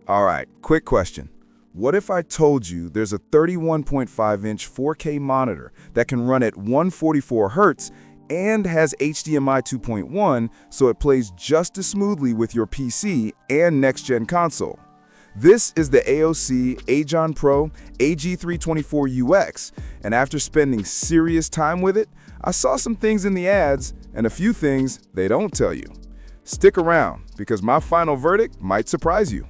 All right, quick question. What if I told you there's a 31.5-inch 4K monitor that can run at 144 Hz and has HDMI 2.1 so it plays just as smoothly with your PC and next-gen console? This is the AOC Agon Pro AG324UX, and after spending serious time with it, I saw some things in the ads and a few things they don't tell you. Stick around, because my final verdict might surprise you.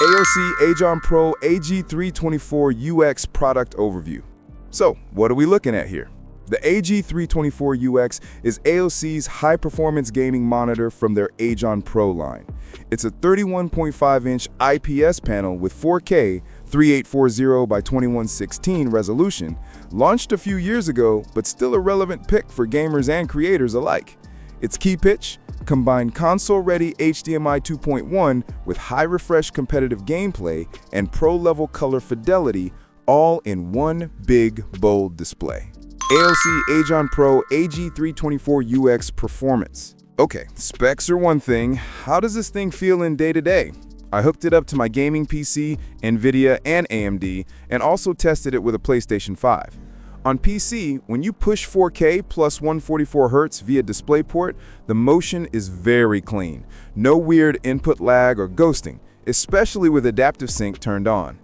AOC Agon Pro AG324UX product overview. So, what are we looking at here? The AG324UX is AOC's high-performance gaming monitor from their Agon Pro line. It's a 31.5-inch IPS panel with 4K 3840 by 2116 resolution, launched a few years ago, but still a relevant pick for gamers and creators alike. Its key pitch? Combine console-ready HDMI 2.1 with high-refresh competitive gameplay and pro-level color fidelity, all in one big, bold display. AOC Agon Pro AG324UX Performance. Okay, specs are one thing. How does this thing feel in day-to-day? I hooked it up to my gaming PC, NVIDIA, and AMD, and also tested it with a PlayStation 5. On PC, when you push 4K plus 144 Hz via DisplayPort, the motion is very clean. No weird input lag or ghosting, especially with Adaptive Sync turned on.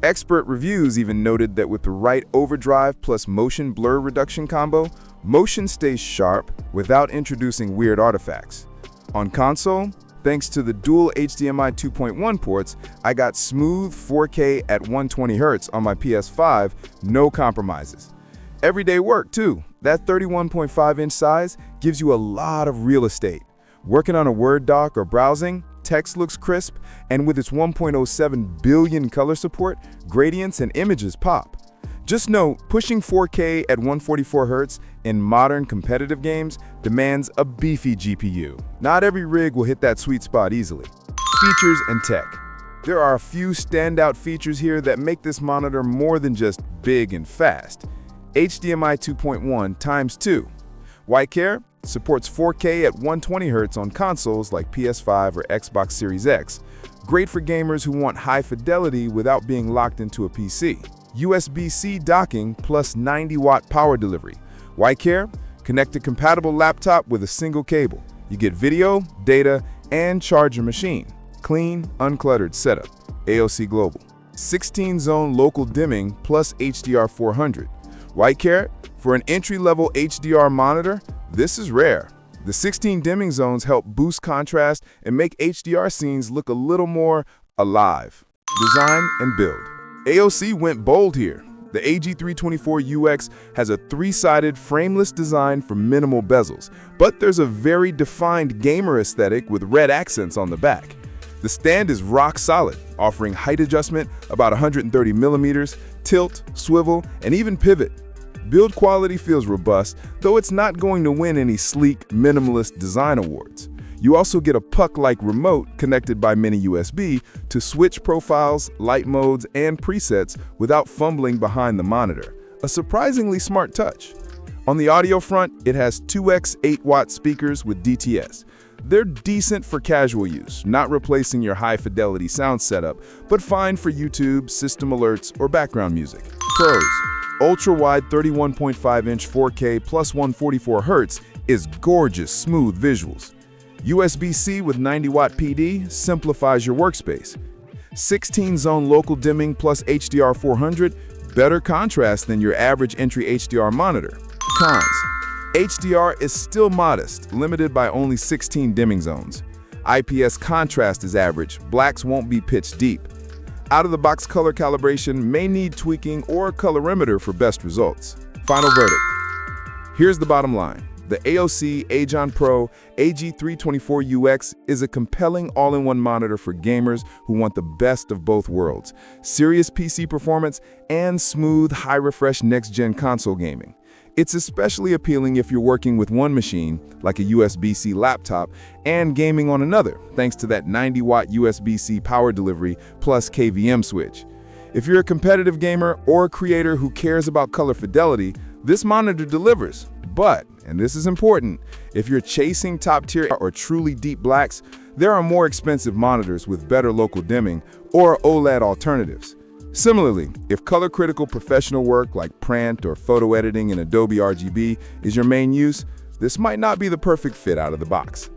Expert reviews even noted that with the right overdrive plus motion blur reduction combo, motion stays sharp without introducing weird artifacts. On console, thanks to the dual HDMI 2.1 ports, I got smooth 4K at 120 Hz on my PS5, no compromises. Everyday work, too. That 31.5-inch size gives you a lot of real estate. Working on a Word doc or browsing, text looks crisp, and with its 1.07 billion color support, gradients and images pop. Just know, pushing 4K at 144 Hz in modern competitive games demands a beefy GPU. Not every rig will hit that sweet spot easily. Features and tech. There are a few standout features here that make this monitor more than just big and fast. HDMI 2.1 ×2. Why care? Supports 4K at 120 Hz on consoles like PS5 or Xbox Series X. Great for gamers who want high fidelity without being locked into a PC. USB-C docking plus 90-watt power delivery. Why care? Connect a compatible laptop with a single cable. You get video, data, and charge your machine. Clean, uncluttered setup. AOC Global. 16-zone local dimming plus HDR 400. Why care? For an entry-level HDR monitor, this is rare. The 16 dimming zones help boost contrast and make HDR scenes look a little more alive. Design and build. AOC went bold here. The AG324UX has a three-sided frameless design for minimal bezels, but there's a very defined gamer aesthetic with red accents on the back. The stand is rock solid, offering height adjustment about 130 millimeters, tilt, swivel, and even pivot. Build quality feels robust, though it's not going to win any sleek, minimalist design awards. You also get a puck-like remote connected by mini USB to switch profiles, light modes, and presets without fumbling behind the monitor. A surprisingly smart touch. On the audio front, it has 2x 8-watt speakers with DTS. They're decent for casual use, not replacing your high-fidelity sound setup, but fine for YouTube, system alerts, or background music. Pros. Ultra-wide 31.5-inch 4K plus 144 Hz is gorgeous, smooth visuals. USB-C with 90-watt PD simplifies your workspace. 16-zone local dimming plus HDR 400, better contrast than your average entry HDR monitor. Cons. HDR is still modest, limited by only 16 dimming zones. IPS contrast is average, blacks won't be pitch deep. Out-of-the-box color calibration may need tweaking or colorimeter for best results. Final verdict. Here's the bottom line. The AOC Agon Pro AG324UX is a compelling all-in-one monitor for gamers who want the best of both worlds, serious PC performance and smooth, high-refresh next-gen console gaming. It's especially appealing if you're working with one machine, like a USB-C laptop, and gaming on another, thanks to that 90-watt USB-C power delivery plus KVM switch. If you're a competitive gamer or a creator who cares about color fidelity, this monitor delivers. But, and this is important, if you're chasing top-tier or truly deep blacks, there are more expensive monitors with better local dimming or OLED alternatives. Similarly, if color-critical professional work like print or photo editing in Adobe RGB is your main use, this might not be the perfect fit out of the box.